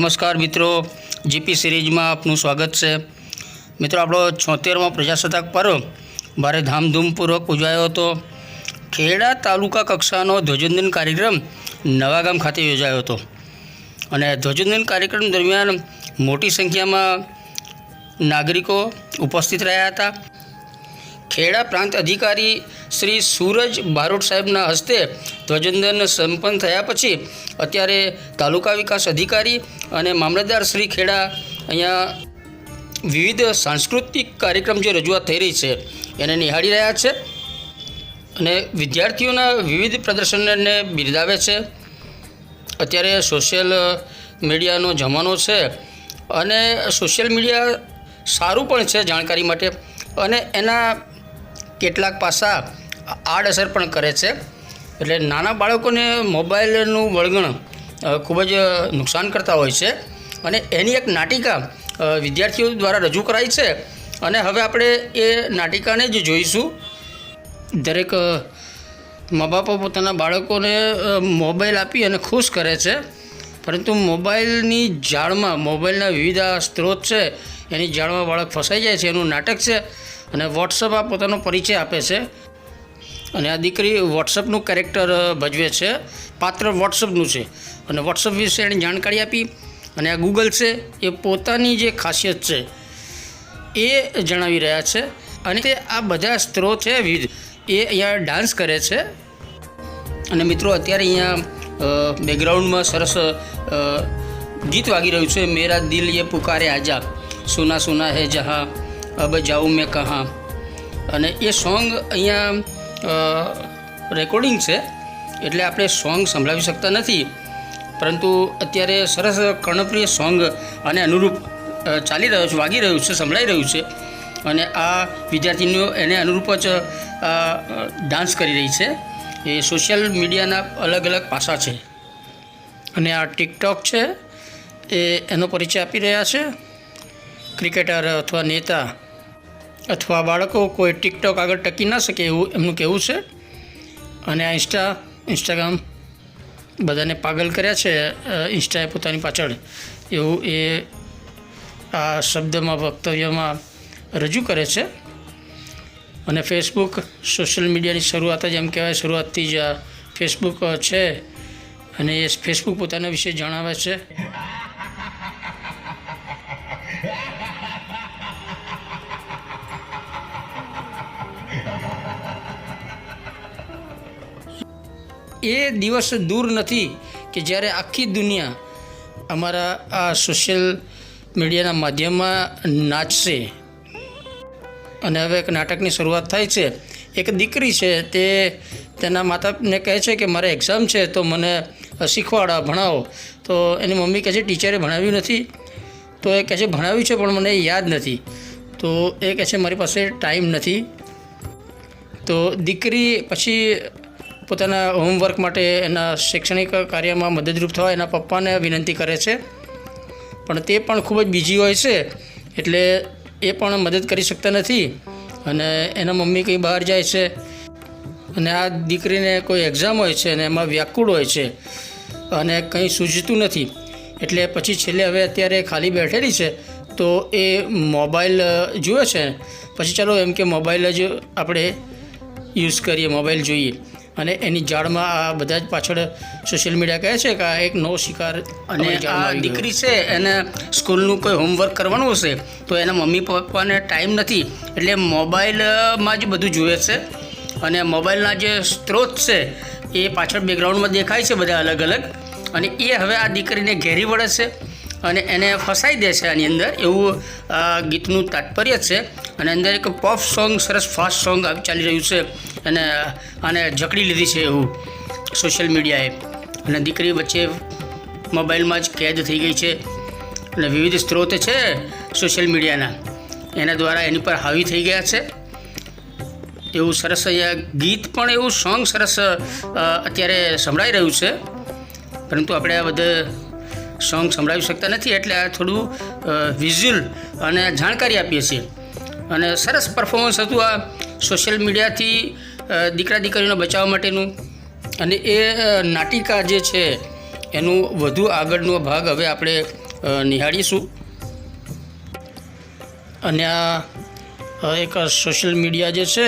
નમસ્કાર મિત્રો, જીપી સિરીઝમાં આપનું સ્વાગત છે। મિત્રો, આપણો 76મો પ્રજાસત્તાક પર્વ ભારે ધામધૂમપૂર્વક ઉજવાયો હતો। ખેડા તાલુકા કક્ષાનો ધ્વજવંદન કાર્યક્રમ નવાગામ ખાતે યોજાયો હતો અને ધ્વજવંદન કાર્યક્રમ દરમિયાન મોટી સંખ્યામાં નાગરિકો ઉપસ્થિત રહ્યા હતા। ખેડા પ્રાંત અધિકારી શ્રી સૂરજ બારોટ સાહેબના હસ્તે ધ્વજવંદન સંપન્ન થયા પછી અત્યારે તાલુકા વિકાસ અધિકારી અને મામલતદાર શ્રી ખેડા અહીંયા વિવિધ સાંસ્કૃતિક કાર્યક્રમ જે રજૂઆત થઈ રહી છે એને નિહાળી રહ્યા છે અને વિદ્યાર્થીઓના વિવિધ પ્રદર્શનને બિરદાવે છે। અત્યારે સોશિયલ મીડિયાનો જમાનો છે અને સોશિયલ મીડિયા સારું પણ છે જાણકારી માટે અને એના કેટલાક પાસા આડઅસર પણ કરે છે। એટલે નાના બાળકોને મોબાઈલનું વળગણ ખૂબ જ નુકસાન કરતા હોય છે અને એની એક નાટિકા વિદ્યાર્થીઓ દ્વારા રજૂ કરાઈ છે અને હવે આપણે એ નાટિકાને જ જોઈશું। દરેક મા બાપો પોતાના બાળકોને મોબાઈલ આપી અને ખુશ કરે છે, પરંતુ મોબાઈલની જાળમાં મોબાઈલના વિવિધ સ્ત્રોત છે એની જાળમાં બાળક ફસાઈ જાય છે। એનું નાટક છે અને વોટ્સઅપ આ પોતાનો પરિચય આપે છે અને આ દીકરી વોટ્સઅપનું કેરેક્ટર ભજવે છે, પાત્ર વોટ્સઅપનું છે અને વોટ્સઅપ વિશે એણે જાણકારી આપી અને આ ગૂગલ છે એ પોતાની જે ખાસિયત છે એ જણાવી રહ્યા છે અને તે આ બધા સ્ત્રોત છે વિવિધ એ અહીંયા ડાન્સ કરે છે। અને મિત્રો, અત્યારે અહીંયા બેકગ્રાઉન્ડમાં સરસ ગીત વાગી રહ્યું છે, મેરા દિલ યે પુકારે આજા, સુના સુના હે જહાં, અબ જાઉં મેં કહાં। અને એ સોંગ અહીંયા રેકોર્ડિંગ છે એટલે આપણે સોંગ સંભળાવી શકતા નથી, પરંતુ અત્યારે સરસ કર્ણપ્રિય સોંગ અને અનુરૂપ ચાલી રહ્યો છે, વાગી રહ્યું છે, સંભળાઈ રહ્યું છે અને આ વિદ્યાર્થીનીઓ એને અનુરૂપ જ ડાન્સ કરી રહી છે। એ સોશિયલ મીડિયાના અલગ અલગ પાસા છે અને આ ટિકટોક છે એનો પરિચય આપી રહ્યા છે। ક્રિકેટર અથવા નેતા અથવા બાળકો કોઈ ટિકટોક આગળ ટકી ના શકે એવું એમનું કહેવું છે અને આ ઇન્સ્ટાગ્રામ બધાને પાગલ કર્યા છે, ઇન્સ્ટાએ પોતાની પાછળ એવું એ આ શબ્દમાં વક્તવ્યમાં રજૂ કરે છે। અને ફેસબુક સોશિયલ મીડિયાની શરૂઆત જ એમ કહેવાય, શરૂઆતથી જ આ ફેસબુક છે અને એ ફેસબુક પોતાના વિશે જણાવે છે। એ દિવસ દૂર નથી કે જ્યારે આખી દુનિયા અમારા આ સોશિયલ મીડિયાના માધ્યમમાં નાચશે। અને હવે એક નાટકની શરૂઆત થાય છે। એક દીકરી છે તે તેના માતાને કહે છે કે મારે એક્ઝામ છે તો મને શીખવાડો, ભણાવો। તો એની મમ્મી કહે છે ટીચરે ભણાવ્યું નથી, તો એ કહે છે ભણાવ્યું છે પણ મને યાદ નથી। તો એ કહે છે મારી પાસે ટાઈમ નથી। તો દીકરી પછી પોતાના હોમવર્ક માટે એના શૈક્ષણિક કાર્યમાં મદદરૂપ થવા એના પપ્પાને વિનંતી કરે છે, પણ તે પણ ખૂબ જ બિઝી હોય છે એટલે એ પણ મદદ કરી શકતા નથી અને એના મમ્મી કંઈ બહાર જાય છે અને આ દીકરીને કોઈ એક્ઝામ હોય છે અને એમાં વ્યાકુળ હોય છે અને કંઈ સૂઝતું નથી એટલે પછી છેલ્લે હવે અત્યારે ખાલી બેઠેલી છે તો એ મોબાઈલ જુએ છે। પછી ચાલો એમ કે મોબાઈલ જ આપણે યુઝ કરીએ, મોબાઈલ જોઈએ અને એની જાળમાં આ બધા જ પાછળ સોશિયલ મીડિયા કહે છે કે આ એક નવો શિકાર। અને આ દીકરી છે એને સ્કૂલનું કોઈ હોમવર્ક કરવાનું હશે તો એના મમ્મી પપ્પાને ટાઈમ નથી એટલે મોબાઈલમાં જ બધું જુએ છે અને મોબાઈલના જે સ્ત્રોત છે એ પાછળ બેકગ્રાઉન્ડમાં દેખાય છે બધા અલગ અલગ અને એ હવે આ દીકરીને ઘેરી વળે છે અને એને ફસાઈ દે છે આની અંદર, એવું ગીતનું તાત્પર્ય છે। અને અંદર એક પોપ સોંગ, સરસ ફાસ્ટ સોંગ ચાલી રહ્યું છે અને આને જકડી લીધી છે એવું સોશિયલ મીડિયાએ અને દીકરી વચ્ચે મોબાઈલમાં જ કેદ થઈ ગઈ છે અને વિવિધ સ્ત્રોત છે સોશિયલ મીડિયાના એના દ્વારા એની પર હાવી થઈ ગયા છે। એવું સરસ અહીંયા ગીત પણ એવું સોંગ સરસ અત્યારે સંભળાઈ રહ્યું છે, પરંતુ આપણે આ બધા સોંગ સંભળાવી શકતા નથી એટલે આ થોડું વિઝ્યુઅલ અને જાણકારી આપીએ છીએ અને સરસ પરફોર્મન્સ હતું આ સોશિયલ મીડિયાથી દીકરા દીકરીઓને બચાવવા માટેનું। અને એ નાટિકા જે છે એનું વધુ આગળનો ભાગ હવે આપણે નિહાળીશું. અને આ એક સોશિયલ મીડિયા જે છે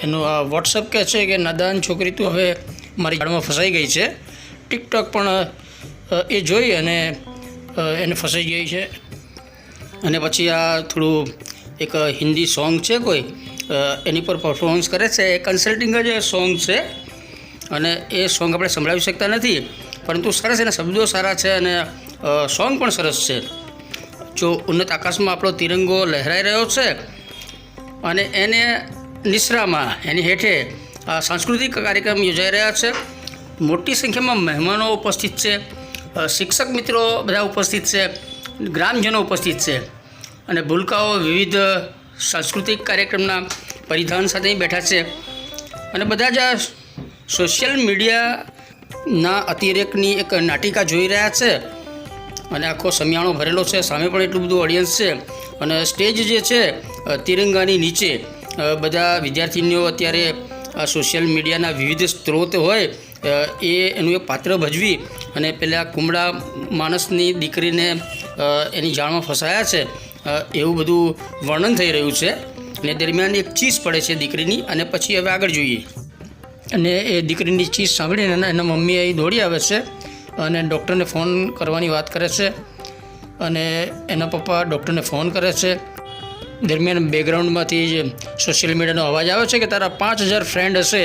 એનું આ વોટ્સઅપ કહે છે કે નાદાન છોકરી તું હવે મારી જાળમાં ફસાઈ ગઈ છે. ટિકટોક પણ એ જોઈ અને એને ફસાઈ ગઈ છે. અને પછી આ થોડું એક હિન્દી સોંગ છે કોઈ એની પર પરફોર્મન્સ કરે છે. એ કન્સલ્ટિંગ જ સોંગ છે અને એ સોંગ આપણે સંભળાવી શકતા નથી, પરંતુ સરસ એના શબ્દો સારા છે અને સોંગ પણ સરસ છે. જો ઉન્નત આકાશમાં આપણો તિરંગો લહેરાઈ રહ્યો છે અને એને નિશ્રામાં એની હેઠે સાંસ્કૃતિક કાર્યક્રમ યોજાઈ રહ્યા છે. મોટી સંખ્યામાં મહેમાનો ઉપસ્થિત છે, શિક્ષક મિત્રો બધા ઉપસ્થિત છે, ગ્રામજનો ઉપસ્થિત છે અને ભૂલકાઓ વિવિધ સાંસ્કૃતિક કાર્યક્રમના પરિધાન સાથે બેઠા છે. અને બધા જ સોશિયલ મીડિયાના અતિરેકની એક નાટિકા જોઈ રહ્યા છે અને આખો સમિયાણો ભરેલો છે. સામે પણ એટલું બધું ઓડિયન્સ છે અને સ્ટેજ જે છે તિરંગાની નીચે બધા વિદ્યાર્થીનીઓ અત્યારે આ સોશિયલ મીડિયાના વિવિધ સ્ત્રોત હોય એનું એક પાત્ર ભજવી અને પેલા કુમળા માણસની દીકરીને એની જાળમાં ફસાયા છે એવું બધું વર્ણન થઈ રહ્યું છે. અને દરમિયાન એક ચીસ પડે છે દીકરીની અને પછી હવે આગળ જોઈએ. અને એ દીકરીની ચીસ સાંભળીને એના મમ્મી અહીં દોડી આવે છે અને ડૉક્ટરને ફોન કરવાની વાત કરે છે અને એના પપ્પા ડૉક્ટરને ફોન કરે છે. દરમિયાન બેકગ્રાઉન્ડમાંથી જ સોશિયલ મીડિયાનો અવાજ આવે છે કે તારા 5000 ફ્રેન્ડ હશે,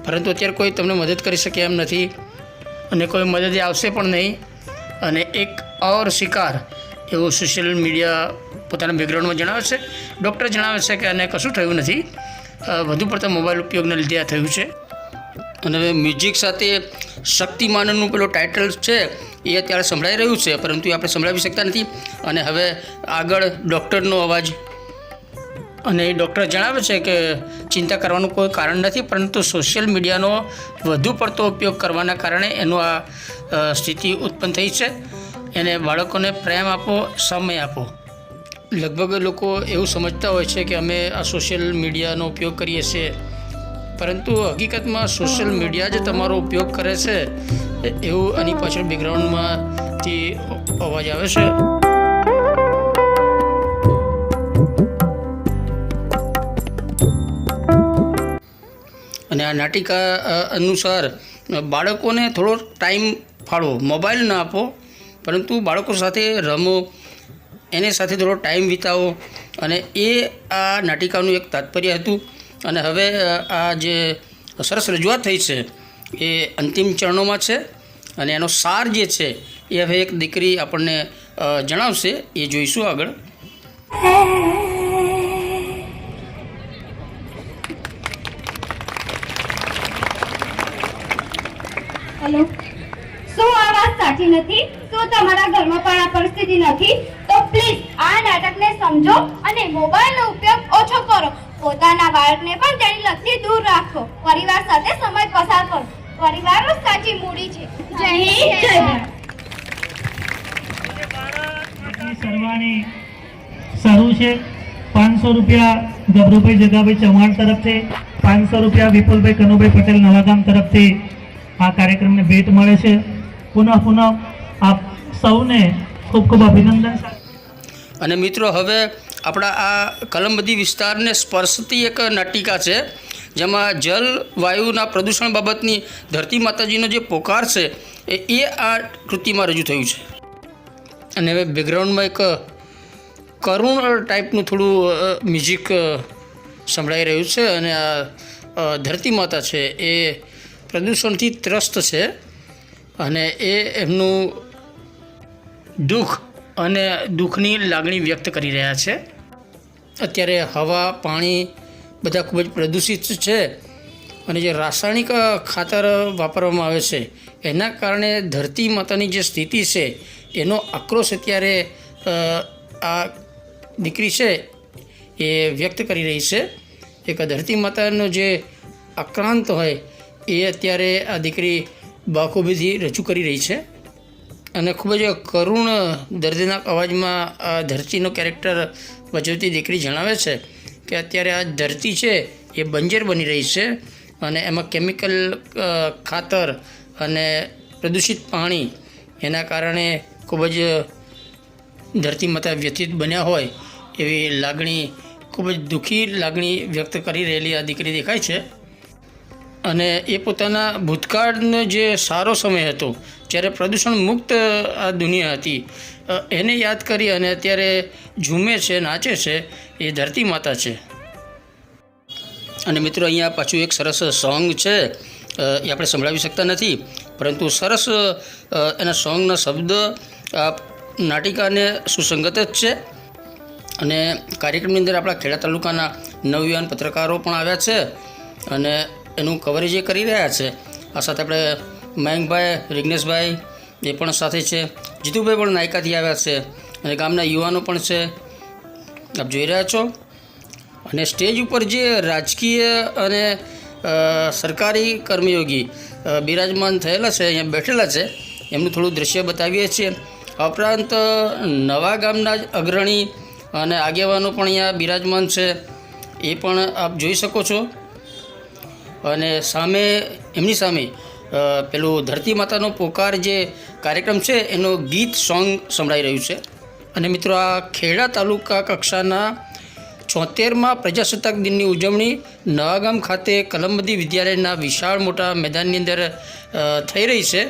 પરંતુ અત્યારે કોઈ તમને મદદ કરી શકે એમ નથી અને કોઈ મદદ આવશે પણ નહીં. અને એક ઓર શિકાર એવું સોશિયલ મીડિયા પોતાના બેકગ્રાઉન્ડમાં જણાવે છે. ડૉક્ટર જણાવે છે કે આને કશું થયું નથી, વધુ પડતા મોબાઈલ ઉપયોગના લીધે આ થયું છે. અને હવે મ્યુઝિક સાથે શક્તિમાનનું પેલો ટાઇટલ છે એ અત્યારે સંભળાઈ રહ્યું છે, પરંતુ એ આપણે સંભળાવી શકતા નથી. અને હવે આગળ ડૉક્ટરનો અવાજ. અને એ ડૉક્ટર જણાવે છે કે ચિંતા કરવાનું કોઈ કારણ નથી, પરંતુ સોશિયલ મીડિયાનો વધુ પડતો ઉપયોગ કરવાના કારણે એનું આ સ્થિતિ ઉત્પન્ન થઈ છે. એને બાળકોને પ્રેમ આપો, સમય આપો. લગભગ લોકો એવું સમજતા હોય છે કે અમે આ સોશિયલ મીડિયાનો ઉપયોગ કરીએ છીએ, પરંતુ હકીકતમાં સોશિયલ મીડિયા જ તમારો ઉપયોગ કરે છે એવું આની પાછળ બેકગ્રાઉન્ડમાંથી અવાજ આવે છે. અને આ નાટિકા અનુસાર બાળકોને થોડો ટાઈમ ફાળવો, મોબાઈલ ના આપો, પરંતુ બાળકો સાથે રમો, એની સાથે થોડો ટાઈમ વિતાવો. અને એ આ નાટિકાનું એક તાત્પર્ય હતું. અને હવે આ જે સરસ રજૂઆત થઈ છે એ અંતિમ ચરણોમાં છે અને એનો સાર જે છે એ હવે એક દીકરી આપણને જણાવશે, એ જોઈશું આગળ. હેલો, શું આ વાત સાચી નથી? શું તમારા ઘરમાં પણ આ પરિસ્થિતિ નથી? તો પ્લીઝ આ નાટકને સમજો અને મોબાઈલનો ઉપયોગ ઓછો કરો. પોતાના બાળકને પણ તેની લતથી દૂર રાખો. પરિવાર સાથે સમય પસાર કરો. પરિવાર જ સાચી મૂડી છે. જય હિન્દ, જય ભારત. સરવાણી શરૂ છે. 500 રૂપિયા ગભરુભાઈ જગાભાઈ ચૌહાણ તરફથી, 500 રૂપિયા વિપુલભાઈ કનુભાઈ પટેલ નવાગામ તરફથી આ કાર્યક્રમને ભેટ મળે છે. પુનઃ આપ સૌને ખૂબ ખૂબ અભિનંદન. અને મિત્રો, હવે આપણા આ કલમબદી વિસ્તારને સ્પર્શતી એક નાટિકા છે જેમાં જલ વાયુના પ્રદૂષણ બાબતની ધરતી માતાજીનો જે પોકાર છે એ આ કૃતિમાં રજૂ થયું છે. અને હવે બેકગ્રાઉન્ડમાં એક કરુણ ટાઈપનું થોડું મ્યુઝિક સંભળાઈ રહ્યું છે. અને આ ધરતી માતા છે એ પ્રદૂષણથી ત્રસ્ત છે અને એ એમનું દુઃખ અને દુઃખની લાગણી વ્યક્ત કરી રહ્યા છે. અત્યારે હવા, પાણી બધા ખૂબ જ પ્રદૂષિત છે અને જે રાસાયણિક ખાતર વાપરવામાં આવે છે એના કારણે ધરતી માતાની જે સ્થિતિ છે એનો આક્રોશ અત્યારે આ દીકરી છે એ વ્યક્ત કરી રહી છે. એક ધરતી માતાનો જે આક્રાંત હોય એ અત્યારે આ દીકરી બાખૂબીથી રજૂ કરી રહી છે. અને ખૂબ જ કરુણ દર્દનાક અવાજમાં આ ધરતીનો કેરેક્ટર ભજવતી દીકરી જણાવે છે કે અત્યારે આ ધરતી છે એ બંજર બની રહી છે અને એમાં કેમિકલ ખાતર અને પ્રદૂષિત પાણી એના કારણે ખૂબ જ ધરતી માતા વ્યથિત બન્યા હોય એવી લાગણી, ખૂબ જ દુઃખી લાગણી વ્યક્ત કરી રહેલી આ દીકરી દેખાય છે. અને એ પોતાના ભૂતકાળનો જે સારો સમય હતો જ્યારે પ્રદૂષણ મુક્ત આ દુનિયા હતી એને યાદ કરી અને અત્યારે ઝૂમે છે, નાચે છે. એ ધરતી માતા છે. અને મિત્રો અહીંયા પાછું એક સરસ સોંગ છે, એ આપણે સંભળાવી શકતા નથી, પરંતુ સરસ એના સોંગના શબ્દ આ નાટિકાને સુસંગત જ છે. અને કાર્યક્રમની અંદર આપણા ખેડા તાલુકાના નવયુવાન પત્રકારો પણ આવ્યા છે અને એનું કવરેજ એ કરી રહ્યા છે. આ સાથે આપણે મયંકભાઈ, રિગ્નેશભાઈ એ પણ સાથે છે. જીતુભાઈ પણ નાયકાથી આવ્યા છે અને ગામના યુવાનો પણ છે, આપ જોઈ રહ્યા છો. અને સ્ટેજ ઉપર જે રાજકીય અને સરકારી કર્મયોગી બિરાજમાન થયેલા છે, અહીંયા બેઠેલા છે, એમનું થોડું દ્રશ્ય બતાવીએ છીએ. આ ઉપરાંત નવા ગામના જ અગ્રણી અને આગેવાનો પણ અહીંયા બિરાજમાન છે, એ પણ આપ જોઈ શકો છો. અને સામે એમની સામે પેલું ધરતી માતાનો પોકાર જે કાર્યક્રમ છે એનો ગીત સોંગ સંભળાઈ રહ્યું છે. અને મિત્રો આ ખેડા તાલુકા કક્ષાના 74મા પ્રજાસત્તાક દિનની ઉજવણી નવાગામ ખાતે કલમબદી વિદ્યાલયના વિશાળ મોટા મેદાનની અંદર થઈ રહી છે.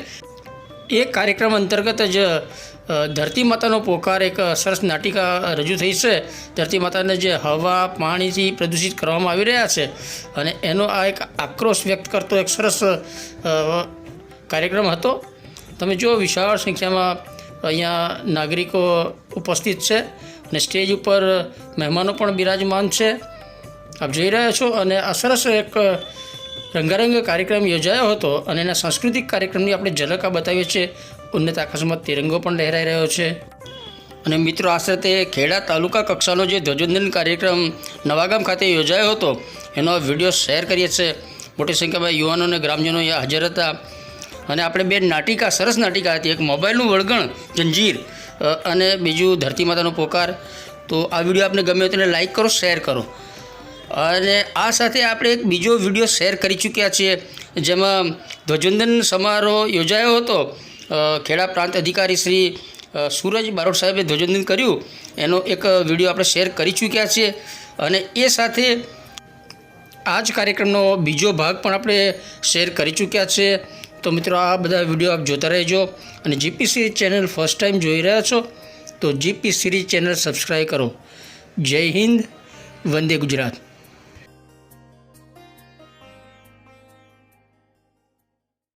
એ કાર્યક્રમ અંતર્ગત જ ધરતી માતાનો પોકાર એક સરસ નાટિકા રજૂ થઈ છે. ધરતી માતાને જે હવા, પાણીથી પ્રદૂષિત કરવામાં આવી રહ્યા છે અને એનો આ એક આક્રોશ વ્યક્ત કરતો એક સરસ કાર્યક્રમ હતો. તમે જુઓ, વિશાળ સંખ્યામાં અહીંયા નાગરિકો ઉપસ્થિત છે અને સ્ટેજ ઉપર મહેમાનો પણ બિરાજમાન છે, આપ જોઈ રહ્યા છો. અને આ સરસ એક રંગારંગ કાર્યક્રમ યોજાયો હતો અને એના સાંસ્કૃતિક કાર્યક્રમની આપણે ઝલક આ બતાવીએ છીએ. ઉન્નત આકાશમાં તિરંગો પણ લહેરાઈ રહ્યો છે. અને મિત્રો આ સાથે ખેડા તાલુકા કક્ષાનો જે ધ્વજવંદન કાર્યક્રમ નવાગામ ખાતે યોજાયો હતો એનો વિડીયો શેર કરીએ છીએ. મોટી સંખ્યામાં યુવાનો અને ગ્રામજનો અહીંયા હાજર હતા. અને આપણે બે નાટિકા, સરસ નાટિકા હતી, એક મોબાઈલનું વળગણ જંજીર અને બીજું ધરતી માતાનો પોકાર. તો આ વિડીયો આપને ગમે તો એને લાઈક કરો, શેર કરો. અને આ સાથે આપણે એક બીજો વિડીયો શેર કરી ચૂક્યા છીએ જેમાં ધ્વજવંદન સમારોહ યોજાયો હતો. ખેડા પ્રાંત અધિકારી શ્રી સૂરજ બારોટ સાહેબે ધ્વજવંદન કર્યું, એનો એક વિડીયો આપણે શેર કરી ચૂક્યા છીએ. અને એ સાથે આ જ કાર્યક્રમનો બીજો ભાગ પણ આપણે શેર કરી ચૂક્યા છીએ. તો મિત્રો આ બધા વિડીયો આપ જોતા રહેજો. અને GP series channel first time જોઈ રહ્યા છો તો જીપી સિરીઝ ચેનલ સબસ્ક્રાઈબ કરો. જય હિન્દ, વંદે ગુજરાત.